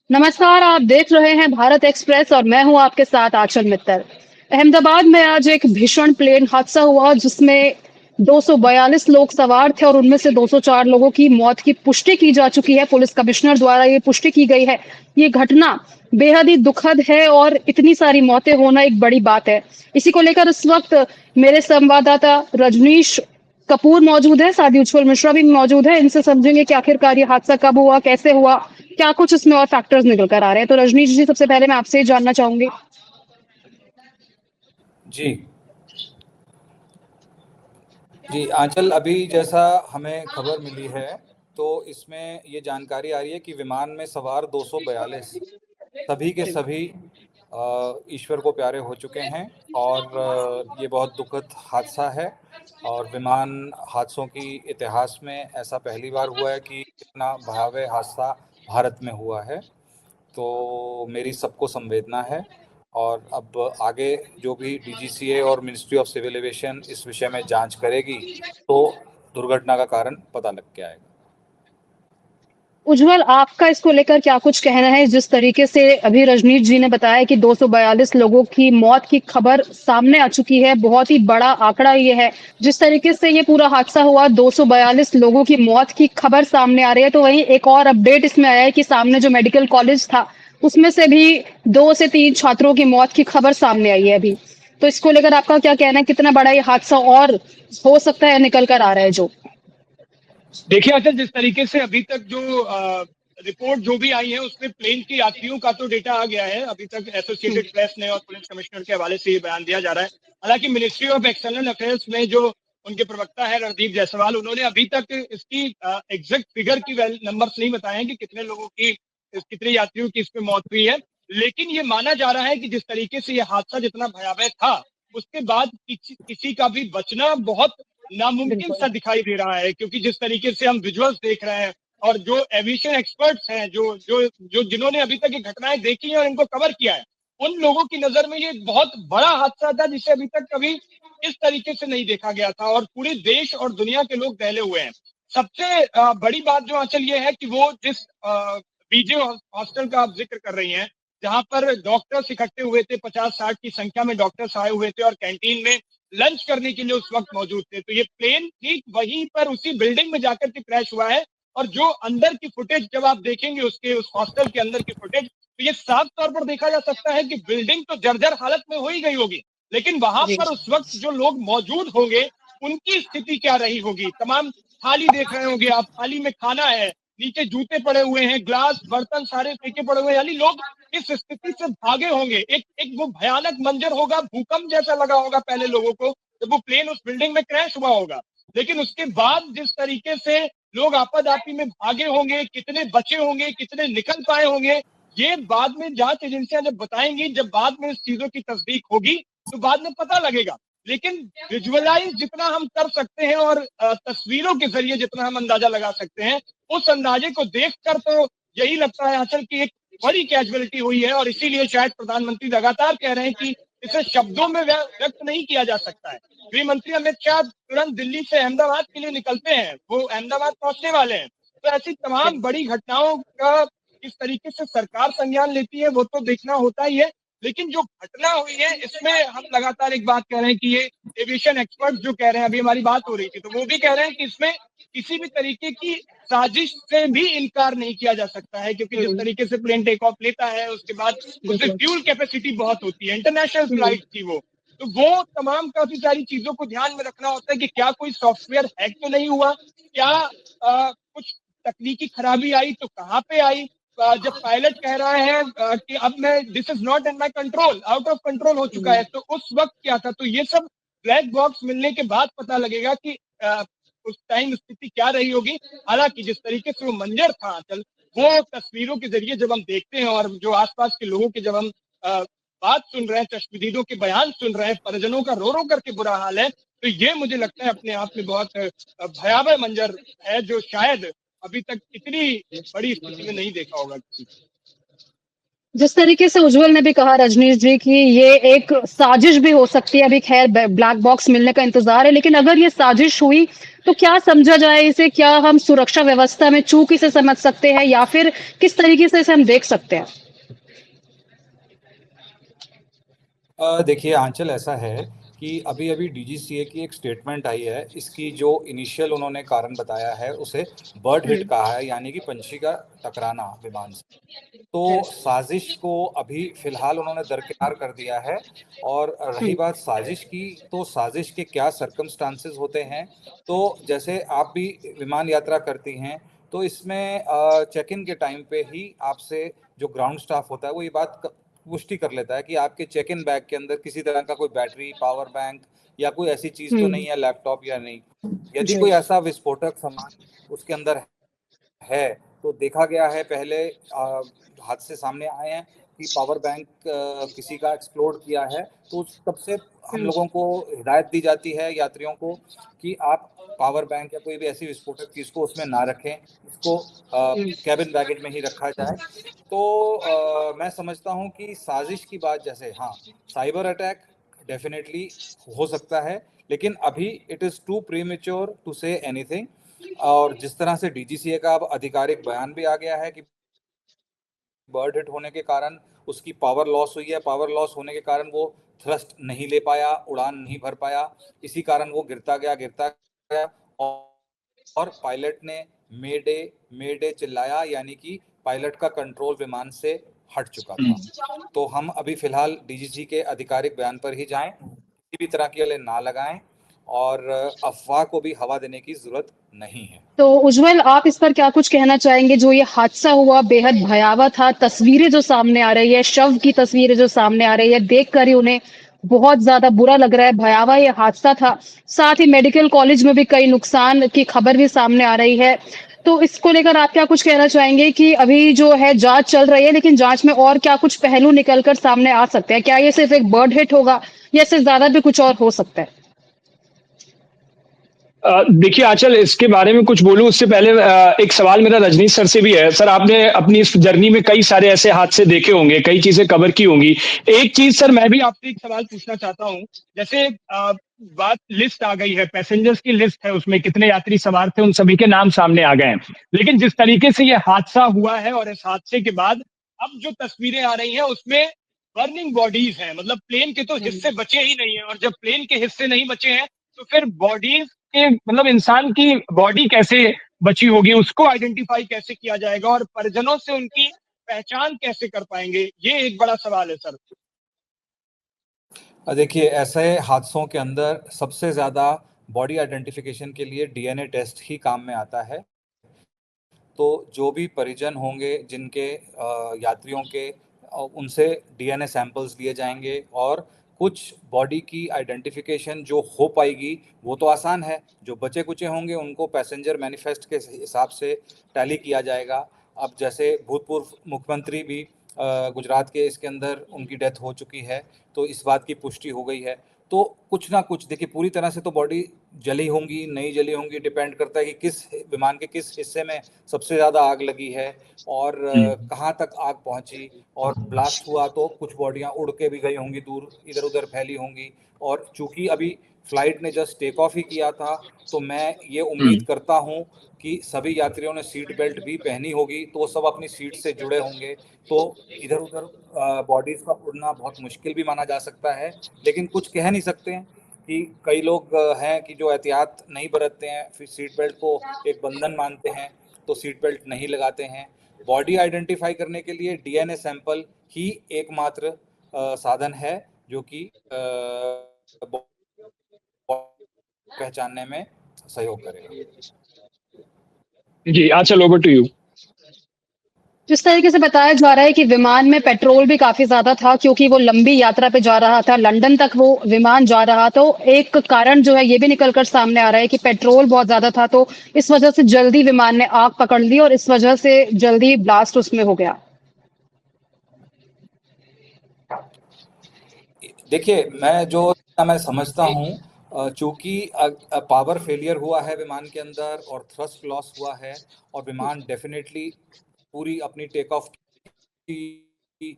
नमस्कार, आप देख रहे हैं भारत एक्सप्रेस और मैं हूं आपके साथ आंचल मित्तल। अहमदाबाद में आज एक भीषण प्लेन हादसा हुआ जिसमें 242 लोग सवार थे और उनमें से 204 लोगों की मौत की पुष्टि की जा चुकी है। पुलिस कमिश्नर द्वारा ये पुष्टि की गई है। ये घटना बेहद ही दुखद है और इतनी सारी मौतें होना एक बड़ी बात है। इसी को लेकर इस वक्त मेरे संवाददाता रजनीश कपूर मौजूद है, साथ ही उज्जवल मिश्रा भी मौजूद है। इनसे समझेंगे कि आखिरकार ये हादसा कब हुआ, कैसे हुआ, क्या कुछ इसमें और फैक्टर्स निकल कर आ रहे हैं। तो रजनीश जी, सबसे पहले मैं आपसे ही जानना चाहूंगी। जी जी आंचल, अभी जैसा हमें खबर मिली है तो इसमें ये जानकारी आ रही है कि विमान में सवार 242 सभी के सभी ईश्वर को प्यारे हो चुके हैं। और ये बहुत दुखद हादसा है। और विमान हादसों की इतिहास में ऐसा पहली बार हुआ है कि इतना भयावह हादसा भारत में हुआ है। तो मेरी सबको संवेदना है। और अब आगे जो भी डीजीसीए और मिनिस्ट्री ऑफ सिविल एविएशन इस विषय में जांच करेगी तो दुर्घटना का कारण पता लग के आएगा। उज्जवल, आपका इसको लेकर क्या कुछ कहना है? जिस तरीके से अभी रजनीश जी ने बताया कि 242 लोगों की मौत की खबर सामने आ चुकी है, बहुत ही बड़ा आंकड़ा ये है। जिस तरीके से ये पूरा हादसा हुआ, 242 लोगों की मौत की खबर सामने आ रही है, तो वहीं एक और अपडेट इसमें आया है कि सामने जो मेडिकल कॉलेज था, उसमें से भी 2 से 3 छात्रों की मौत की खबर सामने आई है अभी। तो इसको लेकर आपका क्या कहना है? कितना बड़ा ये हादसा और हो सकता है निकल कर आ रहा है जो? देखिए अचल, जिस तरीके से अभी तक जो रिपोर्ट जो भी आई है उसमें प्लेन के यात्रियों का तो डेटा आ गया है। अभी तक एसोसिएटेड प्रेस ने और पुलिस कमिश्नर के हवाले से ये बयान दिया जा रहा है। हालांकि मिनिस्ट्री ऑफ एक्सटर्नल अफेयर्स में जो उनके प्रवक्ता है रणदीप जायसवाल, उन्होंने अभी तक इसकी एग्जैक्ट फिगर की नंबर्स नहीं बताए हैं कि कितने लोगों की, कितने यात्रियों की इसमें मौत हुई है। लेकिन ये माना जा रहा है कि जिस तरीके से यह हादसा जितना भयावह था, उसके बाद किसी का भी बचना बहुत नामुमकिन बिल्कुल। सा दिखाई दे रहा है। क्योंकि जिस तरीके से हम विजुअल्स देख रहे हैं और जो एविएशन एक्सपर्ट्स हैं, जो जो जो जिन्होंने अभी तक ये घटनाएं देखी हैं और इनको कवर किया है, उन लोगों की नजर में ये बहुत बड़ा हादसा था जिसे अभी तक कभी इस तरीके से नहीं देखा गया था। और पूरे देश और दुनिया के लोग दहले हुए हैं। सबसे बड़ी बात जो आंचल ये है कि वो जिस बीजे हॉस्टल का आप जिक्र कर रही हैं, जहां पर डॉक्टर्स इकट्ठे हुए थे, 50-60 की संख्या में डॉक्टर्स आए हुए थे और कैंटीन में लंच करने के लिए उस वक्त मौजूद थे। तो ये प्लेन ठीक वहीं पर उसी बिल्डिंग में जाकर के क्रैश हुआ है। और जो अंदर की फुटेज जब आप देखेंगे, उस हॉस्टल के अंदर की फुटेज, तो ये साफ तौर पर देखा जा सकता है कि बिल्डिंग तो जर्जर हालत में हो ही गई होगी, लेकिन वहां जी। पर उस वक्त जो लोग मौजूद होंगे उनकी स्थिति क्या रही होगी। तमाम थाली देख रहे होंगे आप, थाली में खाना है, नीचे जूते पड़े हुए हैं, ग्लास बर्तन सारे फेंके पड़े हुए हैं, यानी लोग इस स्थिति से भागे होंगे। एक एक वो भयानक मंजर होगा, भूकंप जैसा लगा होगा पहले लोगों को जब वो प्लेन उस बिल्डिंग में क्रैश हुआ होगा। लेकिन उसके बाद जिस तरीके से लोग आपाधापी में भागे होंगे, कितने बचे होंगे, कितने निकल पाए होंगे, ये बाद में जांच एजेंसियां जब बताएंगी, जब बाद में इस चीजों की तस्दीक होगी तो बाद में पता लगेगा। लेकिन विजुअलाइज जितना हम कर सकते हैं और तस्वीरों के जरिए जितना हम अंदाजा लगा सकते हैं, उस अंदाजे को देखकर तो यही लगता है असल की एक बड़ी कैजुअलिटी हुई है। और इसीलिए शायद प्रधानमंत्री लगातार कह रहे हैं कि इसे शब्दों में व्यक्त नहीं किया जा सकता है। गृह मंत्री अमित शाह तुरंत दिल्ली से अहमदाबाद के लिए निकलते हैं, वो अहमदाबाद पहुंचने वाले हैं। तो ऐसी तमाम बड़ी घटनाओं का किस तरीके से सरकार संज्ञान लेती है वो तो देखना होता ही है। लेकिन जो घटना हुई है इसमें हम लगातार एक बात कह रहे हैं कि ये एविएशन एक्सपर्ट जो कह रहे हैं, अभी हमारी बात हो रही थी तो वो भी कह रहे हैं कि इसमें किसी भी तरीके की साजिश से भी इनकार नहीं किया जा सकता है। क्योंकि जिस तरीके से प्लेन टेक ऑफ लेता है, उसके बाद उसमें बिल्कुल। फ्यूल कैपेसिटी बहुत होती है, इंटरनेशनल फ्लाइट थी वो, तो वो तमाम काफी सारी चीजों को ध्यान में रखना होता है कि क्या कोई सॉफ्टवेयर हैक तो नहीं हुआ, क्या कुछ तकनीकी खराबी आई तो कहाँ पे आई। जब पायलट कह रहा है कि अब मैं this is not in my control, out of control हो चुका है, तो उस वक्त क्या था। तो ये सब ब्लैक बॉक्स मिलने के बाद पता लगेगा कि उस टाइम स्थिति क्या रही होगी। हालांकि जिस तरीके से वो मंजर था चल, वो तस्वीरों के जरिए जब हम देखते हैं और जो आसपास के लोगों के जब हम बात सुन रहे हैं, चश्मदीदों के बयान सुन रहे हैं, परिजनों का रो रो करके बुरा हाल है, तो ये मुझे लगता है अपने आप में बहुत भयावह मंजर है जो शायद अभी तक इतनी बड़ी स्थिति में नहीं देखा होगा किसी। जिस तरीके से उज्जवल ने भी कहा रजनीश जी कि ये एक साजिश भी हो सकती है, अभी खैर ब्लैक बॉक्स मिलने का इंतजार है, लेकिन अगर ये साजिश हुई तो क्या समझा जाए इसे? क्या हम सुरक्षा व्यवस्था में चूक इसे समझ सकते हैं या फिर किस तरीके से इसे हम देख सकते हैं? देखिए आंचल, ऐसा है कि अभी अभी डीजीसीए की एक स्टेटमेंट आई है। इसकी जो इनिशियल उन्होंने कारण बताया है उसे बर्ड हिट हुँ, कहा है, यानी कि पंछी का टकराना विमान से। तो यस। साजिश को अभी फिलहाल उन्होंने दरकिनार कर दिया है। और रही हुँ, बात साजिश की, तो साजिश के क्या सर्कमस्टांसेस होते हैं, तो जैसे आप भी विमान यात्रा करती हैं, तो इसमें चेक इन के टाइम पे ही आपसे जो ग्राउंड स्टाफ होता है वो ये बात पुष्टि कर लेता है कि आपके चेक इन बैग के अंदर किसी तरह का कोई बैटरी, पावर बैंक या कोई ऐसी चीज़ तो नहीं हुँ, है, लैपटॉप या नहीं। यदि जी। कोई ऐसा विस्फोटक सामान उसके अंदर है, तो देखा गया है पहले हादसे सामने आए हैं कि पावर बैंक किसी का एक्सप्लोड किया है। तो तब से हम हुँ, लोगों को हिदायत दी जाती है यात्रियों को कि आप पावर बैंक या कोई भी ऐसी विस्फोटक चीज़ को उसमें ना रखें, इसको हुँ। कैबिन बैगेज में ही रखा जाए। तो मैं समझता हूँ कि साजिश की बात, जैसे हाँ, साइबर अटैक डेफिनेटली हो सकता है, लेकिन अभी it is too premature to say anything. और जिस तरह से डीजीसीए का अब आधिकारिक बयान भी आ गया है कि बर्ड हिट होने के कारण उसकी पावर लॉस हुई है, पावर लॉस होने के कारण वो थ्रस्ट नहीं ले पाया, उड़ान नहीं भर पाया, इसी कारण वो गिरता गया। और पायलट ने मेडे मेडे चिल्लाया, यानी कि पायलट का कंट्रोल विमान से हट चुका था। तो हम अभी फिलहाल डीजीसी के आधिकारिक बयान पर ही जाएं, किसी भी तरह की अले ना लगाएं, और अफवाह को भी हवा देने की जरूरत नहीं है। तो उज्जवल, आप इस पर क्या कुछ कहना चाहेंगे? जो ये हादसा हुआ बेहद भयावह था, तस्वीरें जो सामने आ रही है, शव की तस्वीरें जो सामने आ रही है, देखकर ही उन्हें बहुत ज़्यादा बुरा लग रहा है, भयावह ये हादसा था। साथ ही मेडिकल कॉलेज में भी कई नुकसान की खबर भी सामने आ रही है। तो इसको लेकर आप क्या कुछ कहना चाहेंगे कि अभी जो है जाँच चल रही है, लेकिन जाँच में और क्या कुछ पहलू निकल कर सामने आ सकते हैं? क्या ये सिर्फ़ एक बर्ड हिट होगा या इससे ज़्यादा भी कुछ और हो सकता है? देखिए आंचल, इसके बारे में कुछ बोलूं उससे पहले एक सवाल मेरा रजनीश सर से भी है। सर, आपने अपनी इस जर्नी में कई सारे ऐसे हादसे देखे होंगे, कई चीजें कवर की होंगी। एक चीज सर मैं भी आपसे एक सवाल पूछना चाहता हूं। जैसे बात लिस्ट आ गई है, पैसेंजर्स की लिस्ट है, उसमें कितने यात्री सवार थे उन सभी के नाम सामने आ गए हैं। लेकिन जिस तरीके से ये हादसा हुआ है और इस हादसे के बाद अब जो तस्वीरें आ रही हैं उसमें बर्निंग बॉडीज हैं, मतलब प्लेन के तो हुँ। हिस्से बचे ही नहीं है। और जब प्लेन के हिस्से नहीं बचे हैं तो फिर बॉडीज के मतलब इंसान की बॉडी कैसे बची होगी, उसको आइडेंटिफाई कैसे किया जाएगा और परिजनों से उनकी पहचान कैसे कर पाएंगे, ये एक बड़ा सवाल है सर। देखिए, ऐसे हादसों के अंदर सबसे ज़्यादा बॉडी आइडेंटिफिकेशन के लिए डीएनए टेस्ट ही काम में आता है। तो जो भी परिजन होंगे जिनके यात्रियों के, उनसे डीएनए सैंपल्स लिए जाएंगे, और कुछ बॉडी की आइडेंटिफिकेशन जो हो पाएगी वो तो आसान है। जो बचे कुचे होंगे उनको पैसेंजर मैनिफेस्ट के हिसाब से टैली किया जाएगा। अब जैसे भूतपूर्व मुख्यमंत्री भी गुजरात के इसके अंदर उनकी डेथ हो चुकी है, तो इस बात की पुष्टि हो गई है। तो कुछ ना कुछ, देखिए, पूरी तरह से तो बॉडी जली होंगी नहीं जली होंगी डिपेंड करता है कि किस विमान के किस हिस्से में सबसे ज़्यादा आग लगी है, और कहाँ तक आग पहुंची। और ब्लास्ट हुआ तो कुछ बॉडियां उड़ के भी गई होंगी, दूर इधर उधर फैली होंगी। और चूंकि अभी फ्लाइट ने जस्ट टेक ऑफ ही किया था, तो मैं ये उम्मीद करता हूं कि सभी यात्रियों ने सीट बेल्ट भी पहनी होगी, तो वो सब अपनी सीट से जुड़े होंगे। तो इधर उधर बॉडीज का उड़ना बहुत मुश्किल भी माना जा सकता है, लेकिन कुछ कह नहीं सकते हैं कि कई लोग हैं कि जो एहतियात नहीं बरतते हैं, फिर सीट बेल्ट को एक बंधन मानते हैं, तो सीट बेल्ट नहीं लगाते हैं। बॉडी आइडेंटिफाई करने के लिए डीएनए सैंपल ही एकमात्र साधन है जो कि पहचानने में सहयोग करेगा। जी आंचल, ओवर टू यू। जिस तरीके से बताया जा रहा है कि विमान में पेट्रोल भी काफ़ी ज़्यादा था क्योंकि वो लंबी यात्रा पे जा रहा था, लंदन तक वो विमान जा रहा तो एक कारण जो है ये भी निकल कर सामने आ रहा है कि पेट्रोल बहुत ज़्यादा था, तो इस वज़ह से जल्दी विमान ने आग पकड़ ली और इस वज़ह से जल्दी ब्लास्ट उसमें हो गया। देखिए, मैं समझता हूँ, चूंकि पावर फेलियर हुआ है विमान के अंदर और थ्रस्ट लॉस हुआ है, और विमान डेफिनेटली पूरी अपनी टेक ऑफ की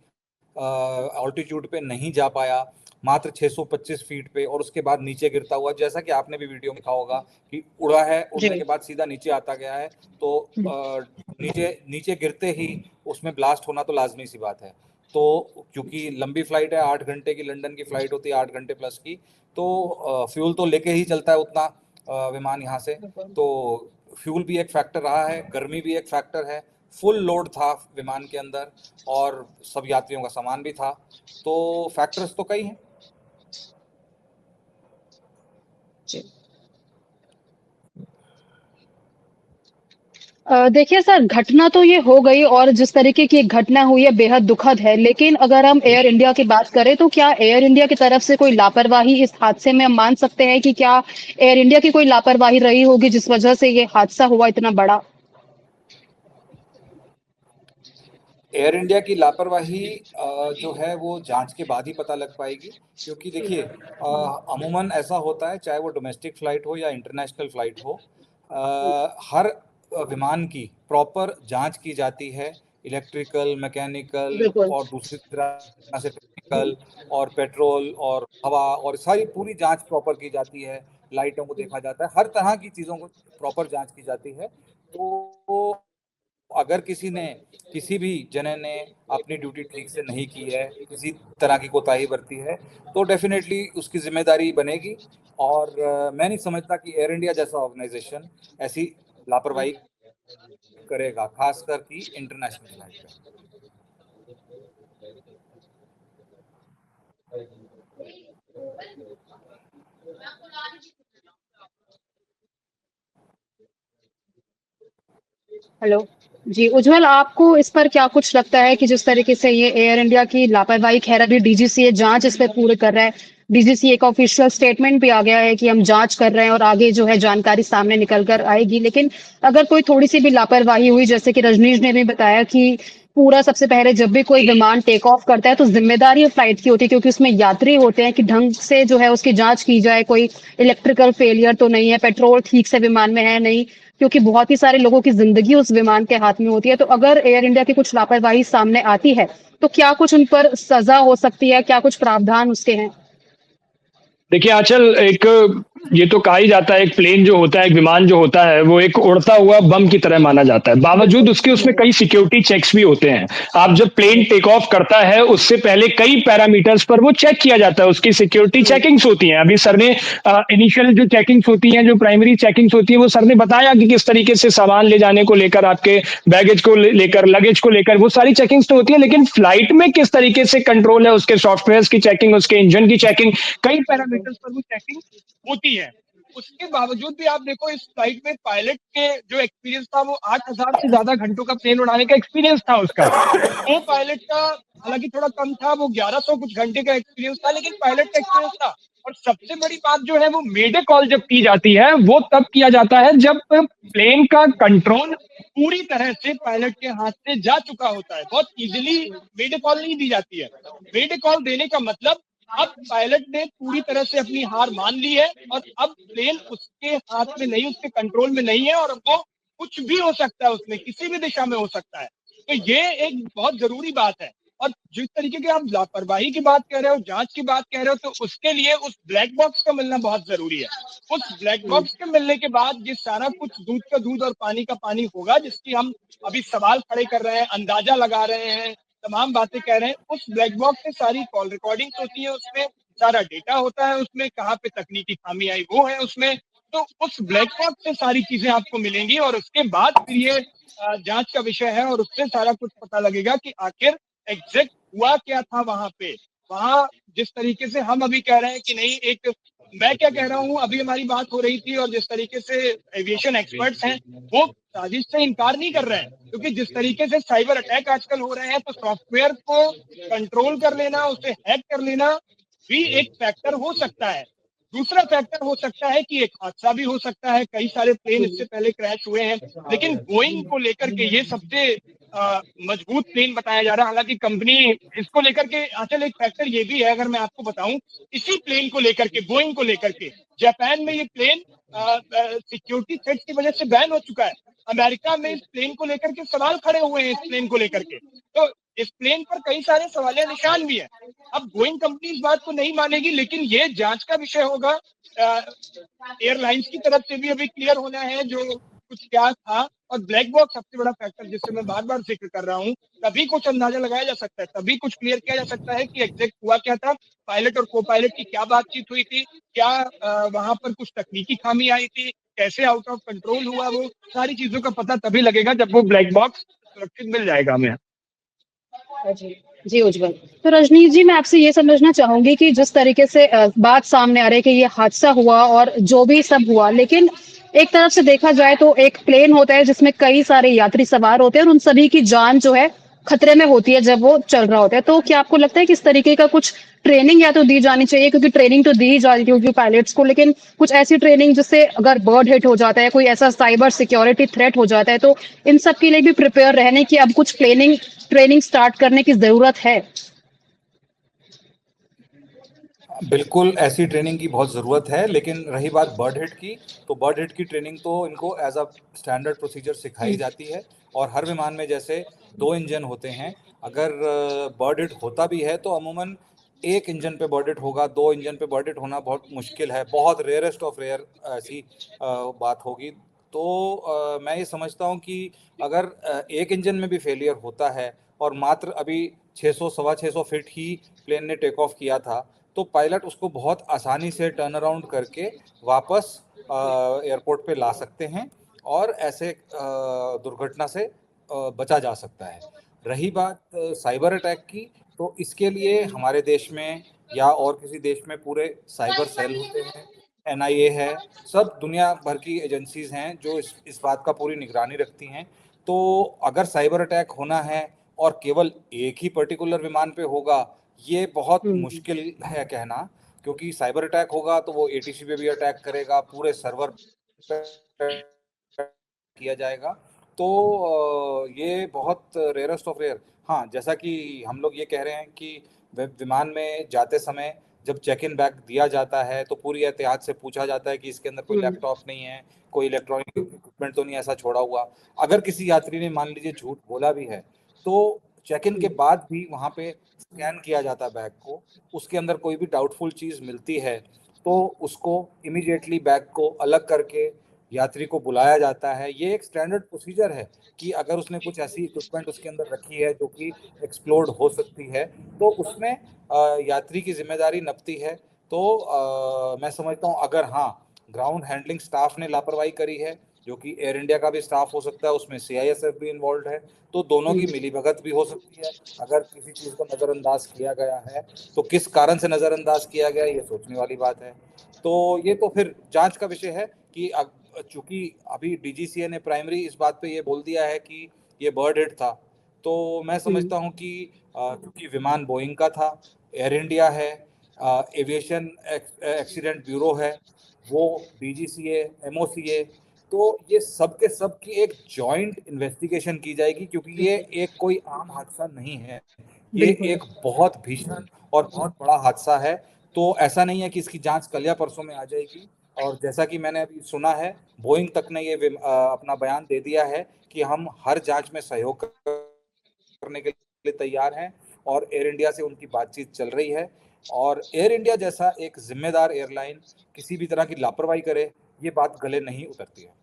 ऑल्टीट्यूड पे नहीं जा पाया, मात्र 625 फीट पे, और उसके बाद नीचे गिरता हुआ, जैसा कि आपने भी वीडियो में देखा होगा कि उड़ा है, उड़ने के बाद सीधा नीचे आता गया है। तो नीचे नीचे गिरते ही उसमें ब्लास्ट होना तो लाजमी सी बात है। तो क्योंकि लंबी फ्लाइट है, 8 घंटे की लंदन की फ्लाइट होती है, 8 घंटे प्लस की, तो फ्यूल तो लेके ही चलता है उतना विमान यहाँ से। तो फ्यूल भी एक फैक्टर रहा है, गर्मी भी एक फैक्टर है, फुल लोड था विमान के अंदर और सब यात्रियों का सामान भी था, तो फैक्टर्स तो कई हैं। देखिए सर, घटना तो ये हो गई और जिस तरीके की एक घटना हुई है बेहद दुखद है, लेकिन अगर हम एयर इंडिया की बात करें तो क्या एयर इंडिया की तरफ से कोई लापरवाही इस हादसे में हम मान सकते हैं कि क्या एयर इंडिया की कोई लापरवाही रही होगी जिस वजह से ये हादसा हुआ इतना बड़ा? एयर इंडिया की लापरवाही जो है वो जांच के बाद ही पता लग पाएगी, क्योंकि देखिए अमूमन ऐसा होता है, चाहे वो डोमेस्टिक फ्लाइट हो या इंटरनेशनल फ्लाइट हो, हर विमान की प्रॉपर जांच की जाती है, इलेक्ट्रिकल, मैकेनिकल बिल्कुल। और दूसरी तरह से टेक्निकल और पेट्रोल और हवा और सारी पूरी जांच प्रॉपर की जाती है, लाइटों को देखा जाता है, हर तरह की चीज़ों को प्रॉपर जांच की जाती है। तो अगर किसी भी जने ने अपनी ड्यूटी ठीक से नहीं की है, किसी तरह की कोताही बरती है, तो डेफिनेटली उसकी जिम्मेदारी बनेगी। और मैं नहीं समझता कि एयर इंडिया जैसा ऑर्गेनाइजेशन ऐसी लापरवाही करेगा, खासकर कि इंटरनेशनल फ्लाइट पे। हेलो। जी, उज्ज्वल, आपको इस पर क्या कुछ लगता है कि जिस तरीके से ये एयर इंडिया की लापरवाही, खैर अभी डीजीसीए जांच इस पे पूरी कर रहा है, डीजीसीए का ऑफिशियल स्टेटमेंट भी आ गया है कि हम जांच कर रहे हैं और आगे जो है जानकारी सामने निकल कर आएगी, लेकिन अगर कोई थोड़ी सी भी लापरवाही हुई, जैसे कि रजनीश ने भी बताया कि पूरा सबसे पहले जब भी कोई विमान टेक ऑफ करता है तो जिम्मेदारी फ्लाइट की होती है, क्योंकि उसमें यात्री होते हैं, कि ढंग से जो है उसकी जांच की जाए, कोई इलेक्ट्रिकल फेलियर तो नहीं है, पेट्रोल ठीक से विमान में है नहीं, क्योंकि बहुत ही सारे लोगों की जिंदगी उस विमान के हाथ में होती है। तो अगर एयर इंडिया की कुछ लापरवाही सामने आती है तो क्या कुछ उन पर सजा हो सकती है, क्या कुछ प्रावधान उसके हैं? देखिए आंचल, एक ये तो कहा ही जाता है, एक प्लेन जो होता है, एक विमान जो होता है, वो एक उड़ता हुआ बम की तरह माना जाता है। बावजूद उसके उसमें कई सिक्योरिटी चेक्स भी होते हैं। आप जब प्लेन टेक ऑफ करता है उससे पहले कई पैरामीटर्स पर वो चेक किया जाता है, उसकी सिक्योरिटी चेकिंग्स होती हैं। अभी सर ने इनिशियल जो चेकिंग्स होती हैं, जो प्राइमरी चेकिंग्स होती है, वो सर ने बताया कि किस तरीके से सामान ले जाने को लेकर, आपके बैगेज को लेकर, लगेज को लेकर, वो सारी चेकिंग्स तो होती है। लेकिन फ्लाइट में किस तरीके से कंट्रोल है, उसके सॉफ्टवेयर की चेकिंग, उसके इंजन की चेकिंग, कई पैरामीटर्स पर वो चेकिंग होती है। उसके बावजूद भी आप देखो, इस फ्लाइट में पायलट के जो एक्सपीरियंस था, वो 8000 से ज्यादा घंटों का प्लेन उड़ाने का एक्सपीरियंस था उसका। वो पायलट का हालांकि थोड़ा कम था, वो 1100 कुछ घंटे का एक्सपीरियंस था, लेकिन पायलट का एक्सपीरियंस था। और सबसे बड़ी बात जो है, वो मेडे कॉल जब की जाती है, वो तब किया जाता है जब प्लेन का कंट्रोल पूरी तरह से पायलट के हाथ से जा चुका होता है। बहुत इजीली मेडे कॉल नहीं दी जाती है। मेडे कॉल देने का मतलब, अब पायलट ने पूरी तरह से अपनी हार मान ली है और अब प्लेन उसके हाथ में नहीं, उसके कंट्रोल में नहीं है, और अब वो कुछ भी हो सकता है, उसमें किसी भी दिशा में हो सकता है। तो ये एक बहुत जरूरी बात है। और जिस तरीके की आप लापरवाही की बात कर रहे हो, जांच की बात कह रहे हो, तो उसके लिए उस ब्लैक बॉक्स का मिलना बहुत जरूरी है। उस ब्लैक बॉक्स के मिलने के बाद ये सारा कुछ दूध का दूध और पानी का पानी होगा, जिसकी हम अभी सवाल खड़े कर रहे हैं, अंदाजा लगा रहे हैं, तमाम बातें कह रहे हैं। उस ब्लैक बॉक्स से सारी कॉल रिकॉर्डिंग होती है, उसमें सारा डेटा होता है, उसमें कहाँ पे तकनीकी खामी आई वो है उसमें। तो उस ब्लैक बॉक्स से सारी चीजें आपको मिलेंगी और उसके बाद फिर ये जांच का विषय है, और उससे सारा कुछ पता लगेगा कि आखिर एग्जैक्ट हुआ क्या था वहां पे। वहां जिस तरीके से हम अभी कह रहे हैं कि नहीं, एक मैं क्या कह रहा हूँ, अभी हमारी बात हो रही थी, और जिस तरीके से एविएशन एक्सपर्ट्स हैं वो साजिश से इनकार नहीं कर रहे हैं, क्योंकि जिस तरीके से साइबर अटैक आजकल हो रहे हैं, तो सॉफ्टवेयर को कंट्रोल कर लेना, उसे हैक कर लेना भी एक फैक्टर हो सकता है। दूसरा फैक्टर हो सकता है कि एक हादसा भी हो सकता है, कई सारे प्लेन इससे पहले क्रैश हुए हैं, लेकिन बोइंग को लेकर के ये सबसे मजबूत प्लेन बताया जा रहा है। हालांकि कंपनी इसको लेकर के असल एक फैक्टर ये भी है, अगर मैं आपको बताऊं, इसी प्लेन को लेकर के, बोइंग को लेकर के जापान में ये प्लेन सिक्योरिटी थ्रेट की वजह से बैन हो चुका है। अमेरिका में इस प्लेन को लेकर के सवाल खड़े हुए हैं, इस प्लेन को लेकर के। तो इस प्लेन पर कई सारे सवालिया निशान भी है। अब बोइंग कंपनी इस बात को नहीं मानेगी, लेकिन ये जांच का विषय होगा। एयरलाइंस की तरफ से भी अभी क्लियर होना है जो कुछ क्या था। और ब्लैक बॉक्स सबसे बड़ा फैक्टर जिससे मैं बार बार जिक्र कर रहा हूँ, तभी कुछ अंदाजा लगाया जा सकता है, तभी कुछ क्लियर किया जा सकता है कि एग्जैक्ट हुआ क्या था, पायलट और को पायलट की क्या बातचीत हुई थी, क्या वहां पर कुछ तकनीकी खामी आई थी, कैसे आउट ऑफ कंट्रोल हुआ। वो सारी चीजों का पता तभी लगेगा जब वो ब्लैक बॉक्स सुरक्षित मिल जाएगा हमें। जी उज्जवल, तो रजनीश जी मैं आपसे ये समझना चाहूंगी कि जिस तरीके से बात सामने आ रही है कि ये हादसा हुआ और जो भी सब हुआ, लेकिन एक तरफ से देखा जाए तो एक प्लेन होता है जिसमें कई सारे यात्री सवार होते हैं और उन सभी की जान जो है खतरे में होती है जब वो चल रहा होता है। तो क्या आपको लगता है कि इस तरीके का कुछ ट्रेनिंग या तो दी जानी चाहिए, क्योंकि ट्रेनिंग तो दी जा रही है क्योंकि पायलट्स को, लेकिन कुछ ऐसी ट्रेनिंग जिससे अगर बर्ड हिट हो जाता है, कोई ऐसा साइबर सिक्योरिटी थ्रेट हो जाता है, तो इन सब के लिए भी प्रिपेयर रहने की अब कुछ ट्रेनिंग स्टार्ट करने की जरूरत है। बिल्कुल ऐसी ट्रेनिंग की बहुत ज़रूरत है, लेकिन रही बात बर्ड हिट की, तो बर्ड हिट की ट्रेनिंग तो इनको एज अ स्टैंडर्ड प्रोसीजर सिखाई जाती है। और हर विमान में जैसे 2 इंजन होते हैं, अगर बर्ड हिट होता भी है तो अमूमन एक इंजन पे बर्ड हिट होगा, 2 इंजन पे बर्ड हिट होना बहुत मुश्किल है, बहुत रेयरेस्ट ऑफ रेयर ऐसी बात होगी। तो मैं ये समझता हूँ कि अगर एक इंजन में भी फेलियर होता है और मात्र अभी 600 सवा 600 फीट ही प्लेन ने टेक ऑफ किया था, तो पायलट उसको बहुत आसानी से टर्न अराउंड करके वापस एयरपोर्ट पे ला सकते हैं और ऐसे दुर्घटना से बचा जा सकता है। रही बात साइबर अटैक की, तो इसके लिए हमारे देश में या और किसी देश में पूरे साइबर सेल होते हैं, NIA है, सब दुनिया भर की एजेंसीज हैं जो इस बात का पूरी निगरानी रखती हैं। तो अगर साइबर अटैक होना है और केवल एक ही पर्टिकुलर विमान पे होगा, ये बहुत मुश्किल है कहना, क्योंकि साइबर अटैक होगा तो वो ATC पे भी अटैक करेगा, पूरे सर्वर पे किया जाएगा। तो ये बहुत रेयरेस्ट ऑफ रेयर। हाँ, जैसा कि हम लोग ये कह रहे हैं कि विमान में जाते समय जब चेक इन बैग दिया जाता है तो पूरी एहतियात से पूछा जाता है कि इसके अंदर कोई लैपटॉप नहीं है, कोई इलेक्ट्रॉनिक इक्विपमेंट तो नहीं ऐसा छोड़ा हुआ। अगर किसी यात्री ने मान लीजिए झूठ बोला भी है तो चेक इन के बाद भी वहाँ पे स्कैन किया जाता है बैग को, उसके अंदर कोई भी डाउटफुल चीज़ मिलती है तो उसको इमीडिएटली बैग को अलग करके यात्री को बुलाया जाता है। ये एक स्टैंडर्ड प्रोसीजर है कि अगर उसने कुछ ऐसी इक्विपमेंट उसके अंदर रखी है जो कि एक्सप्लोड हो सकती है तो उसमें यात्री की जिम्मेदारी नपती है। तो मैं समझता हूँ अगर हाँ ग्राउंड हैंडलिंग स्टाफ ने लापरवाही करी है, जो कि एयर इंडिया का भी स्टाफ हो सकता है, उसमें CISF भी इन्वॉल्व है, तो दोनों की मिलीभगत भी हो सकती है। अगर किसी चीज़ को नज़रअंदाज किया गया है तो किस कारण से नज़रअंदाज किया गया, ये सोचने वाली बात है। तो ये तो फिर जांच का विषय है कि चूंकि अभी DGCA ने प्राइमरी इस बात पे ये बोल दिया है कि ये बर्ड हिट था, तो मैं समझता हूँ कि क्योंकि विमान बोइंग का था, एयर इंडिया है, एविएशन एक्सीडेंट ब्यूरो है, वो DGCA, MOCA, तो ये सब के सब की एक जॉइंट इन्वेस्टिगेशन की जाएगी, क्योंकि ये एक कोई आम हादसा नहीं है, ये एक बहुत भीषण और बहुत बड़ा हादसा है। तो ऐसा नहीं है कि इसकी जांच कल या परसों में आ जाएगी। और जैसा कि मैंने अभी सुना है, बोइंग तक ने ये अपना बयान दे दिया है कि हम हर जांच में सहयोग करने के लिए तैयार हैं और एयर इंडिया से उनकी बातचीत चल रही है। और एयर इंडिया जैसा एक जिम्मेदार एयरलाइन किसी भी तरह की लापरवाही करे, ये बात गले नहीं उतरती है।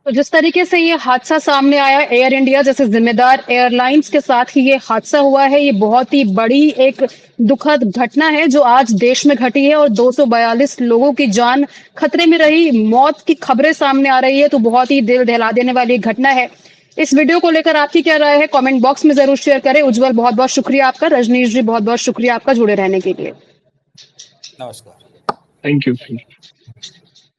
तो जिस तरीके से ये हादसा सामने आया, एयर इंडिया जैसे जिम्मेदार एयरलाइंस के साथ ही ये हादसा हुआ है, ये बहुत ही बड़ी एक दुखद घटना है जो आज देश में घटी है और 242 लोगों की जान खतरे में रही, मौत की खबरें सामने आ रही है, तो बहुत ही दिल दहला देने वाली घटना है। इस वीडियो को लेकर आपकी क्या राय है, कमेंट बॉक्स में जरूर शेयर करें। उज्जवल बहुत बहुत शुक्रिया आपका, रजनीश जी बहुत बहुत शुक्रिया आपका जुड़े रहने के लिए। नमस्कार। Thank you.